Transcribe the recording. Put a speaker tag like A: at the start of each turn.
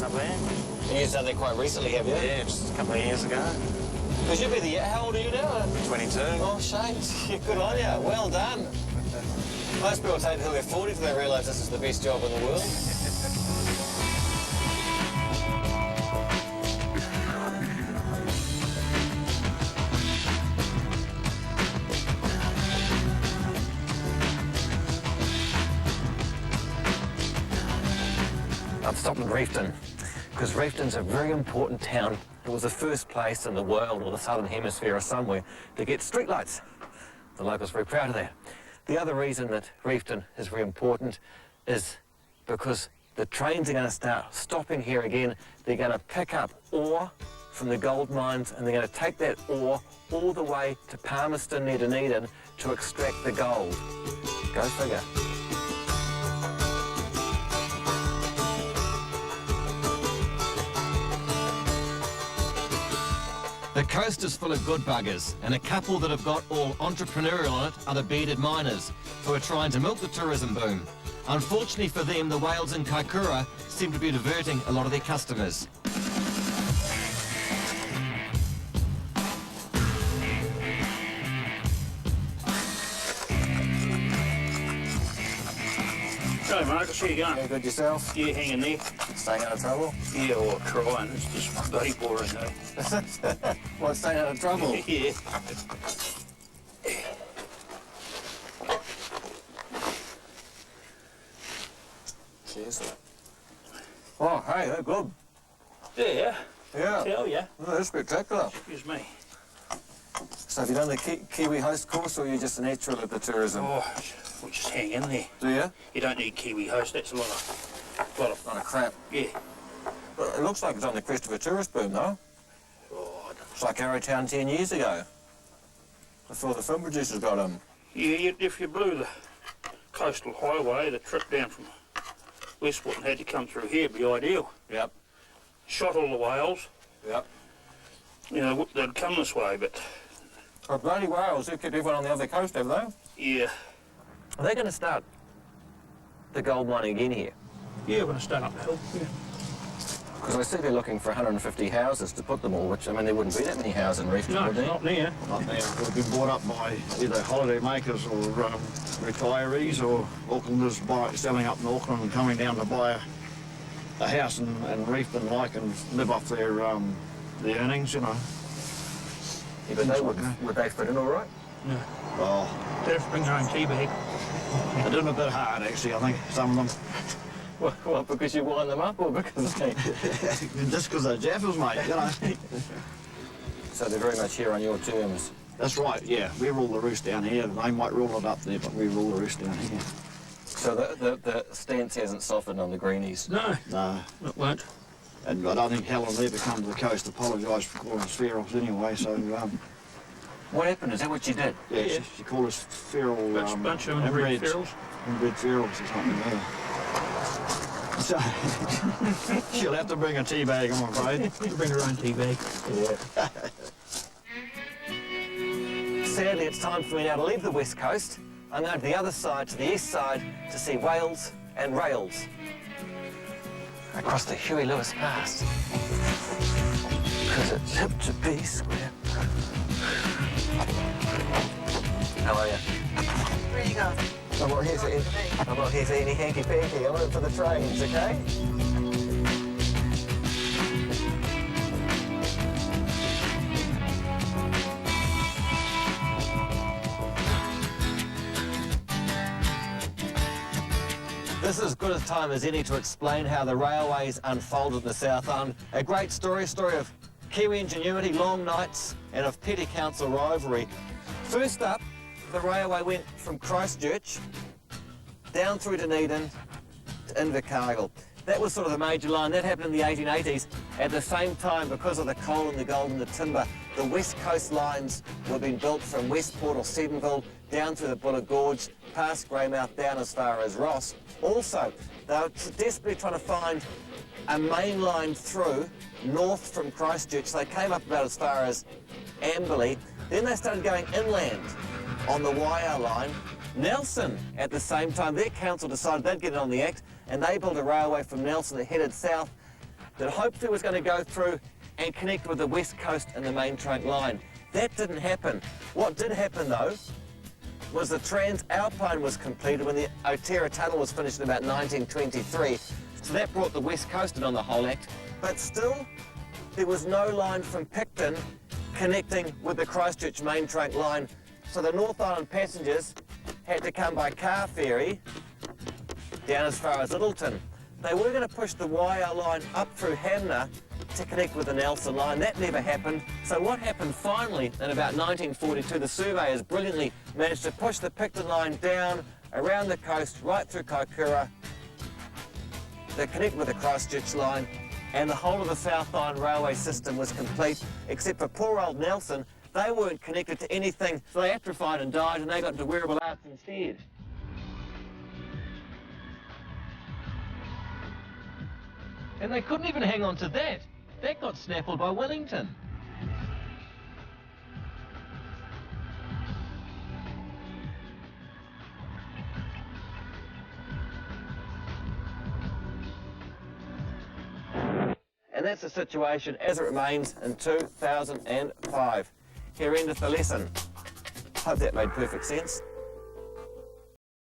A: up there.
B: You've done that quite recently, have you?
A: Yeah, just a couple of years ago.
B: Because you'll be how old are you now?
A: 22.
B: Oh, shame. Good on you. Well done. Most people take until they're 40 till they realise this is the best job in the world. I've stopped in Reefton because Reefton's a very important town. It was the first place in the world or the southern hemisphere or somewhere to get streetlights. The locals are very proud of that. The other reason that Reefton is very important is because the trains are going to start stopping here again. They're going to pick up ore from the gold mines and they're going to take that ore all the way to Palmerston near Dunedin to extract the gold. Go figure. The coast is full of good buggers, and a couple that have got all entrepreneurial on it are the bearded miners, who are trying to milk the tourism boom. Unfortunately for them, the whales in Kaikoura seem to be diverting a lot of their customers.
C: Hello, Marcus. How you going?
B: Yeah, good yourself?
C: Yeah, hanging there.
B: Staying out of trouble?
C: Yeah, or crying. It's just bloody boring, though.
B: Well, staying out of trouble?
C: Yeah.
B: Cheers. Oh, hey, they're good.
C: Yeah.
B: Yeah.
C: Tell ya.
B: Oh, that's spectacular.
C: Excuse me.
B: So have you done the Kiwi host course or are you just a natural at the tourism?
C: Oh, we'll just hang in there.
B: Do you?
C: You don't need Kiwi host. That's a lot of
B: Lot of crap.
C: yeah.
B: Well, it looks like it's on the crest of a tourist boom, though.
C: Oh, I don't
B: It's like Arrowtown 10 years ago. Before the film producers got them.
C: Yeah, if you blew the coastal highway, the trip down from Westport and had to come through here, would be ideal.
B: Yep.
C: Shot all the whales.
B: Yep.
C: You know, they'd come this way, but
B: Well, bloody whales, they've kept everyone on the other coast, have they?
C: yeah.
B: Are they going to start the gold mining again here?
C: Yeah, we're going to start up the hill. Yeah.
B: Because I see they're looking for 150 houses to put them all, which, I mean, there wouldn't be that many houses in Reefton,
C: No,
B: would there?
C: not there.
D: Not now. It'll be bought up by either holiday makers or retirees or Aucklanders selling up in Auckland and coming down to buy a house in Reefton, like, and live off their earnings, you know.
B: Yeah, but they would they fit in all right?
C: No.
D: Oh,
C: They'd have to bring their own tea bag.
D: they're doing a bit hard, actually, I think, some of them.
B: Well, because you wind them up or because they...
D: Just because they're Jaffers, mate, you know.
B: So they're very much here on your terms.
D: That's right, yeah. We rule the roost down here. They might rule it up there, but we rule the roost down here.
B: So the stance hasn't softened on the greenies?
C: No,
D: No.
C: it won't.
D: And I don't think Helen ever come to the coast to apologise for calling us ferals anyway, so,
B: What happened? Is that what you did?
D: yeah,
C: Yeah.
D: she called us feral,
C: Bunch of inbred ferals.
D: Inbred ferals or something, yeah. So, she'll have to bring a tea bag, I'm afraid.
C: She'll bring her own tea bag.
B: Yeah. Sadly, it's time for me now to leave the west coast. I'm going to the other side, to the east side, to see whales and rails. Across the Huey Lewis Pass. Because it's hip to be square. How are you?
E: Where you going?
B: I'm not here for any hanky-panky. I'm in for the trains, okay? This is as good a time as any to explain how the railways unfolded in the South Island. A great story of Kiwi ingenuity, long nights, and of petty council rivalry. First up, the railway went from Christchurch down through Dunedin to Invercargill. That was sort of the major line. That happened in the 1880s. At the same time, because of the coal and the gold and the timber, the West Coast lines were being built from Westport or Sedenville down through the Buller Gorge, past Greymouth, down as far as Ross. Also, they were desperately trying to find a main line through north from Christchurch. They came up about as far as Amberley. Then they started going inland on the Waiau line. Nelson, at the same time, their council decided they'd get in on the act, and they built a railway from Nelson that headed south that hopefully was going to go through and connect with the west coast and the main trunk line. That didn't happen. What did happen though was the Transalpine was completed when the Otera Tunnel was finished in about 1923. So that brought the west coast in on the whole act. But still, there was no line from Picton connecting with the Christchurch main trunk line. So the North Island passengers had to come by car ferry down as far as Littleton. They were going to push the wire line up through Hanna to connect with the Nelson line. That never happened. So what happened finally in about 1942, the surveyors brilliantly managed to push the Picton line down around the coast, right through Kaikoura. They connect with the Christchurch line, and the whole of the South Island railway system was complete, except for poor old Nelson. They weren't connected to anything, so they atrophied and died, and they got into wearable arts instead. And they couldn't even hang on to that. That got snaffled by Wellington. And that's the situation as it remains in 2005. Here endeth the lesson. Hope that made perfect sense.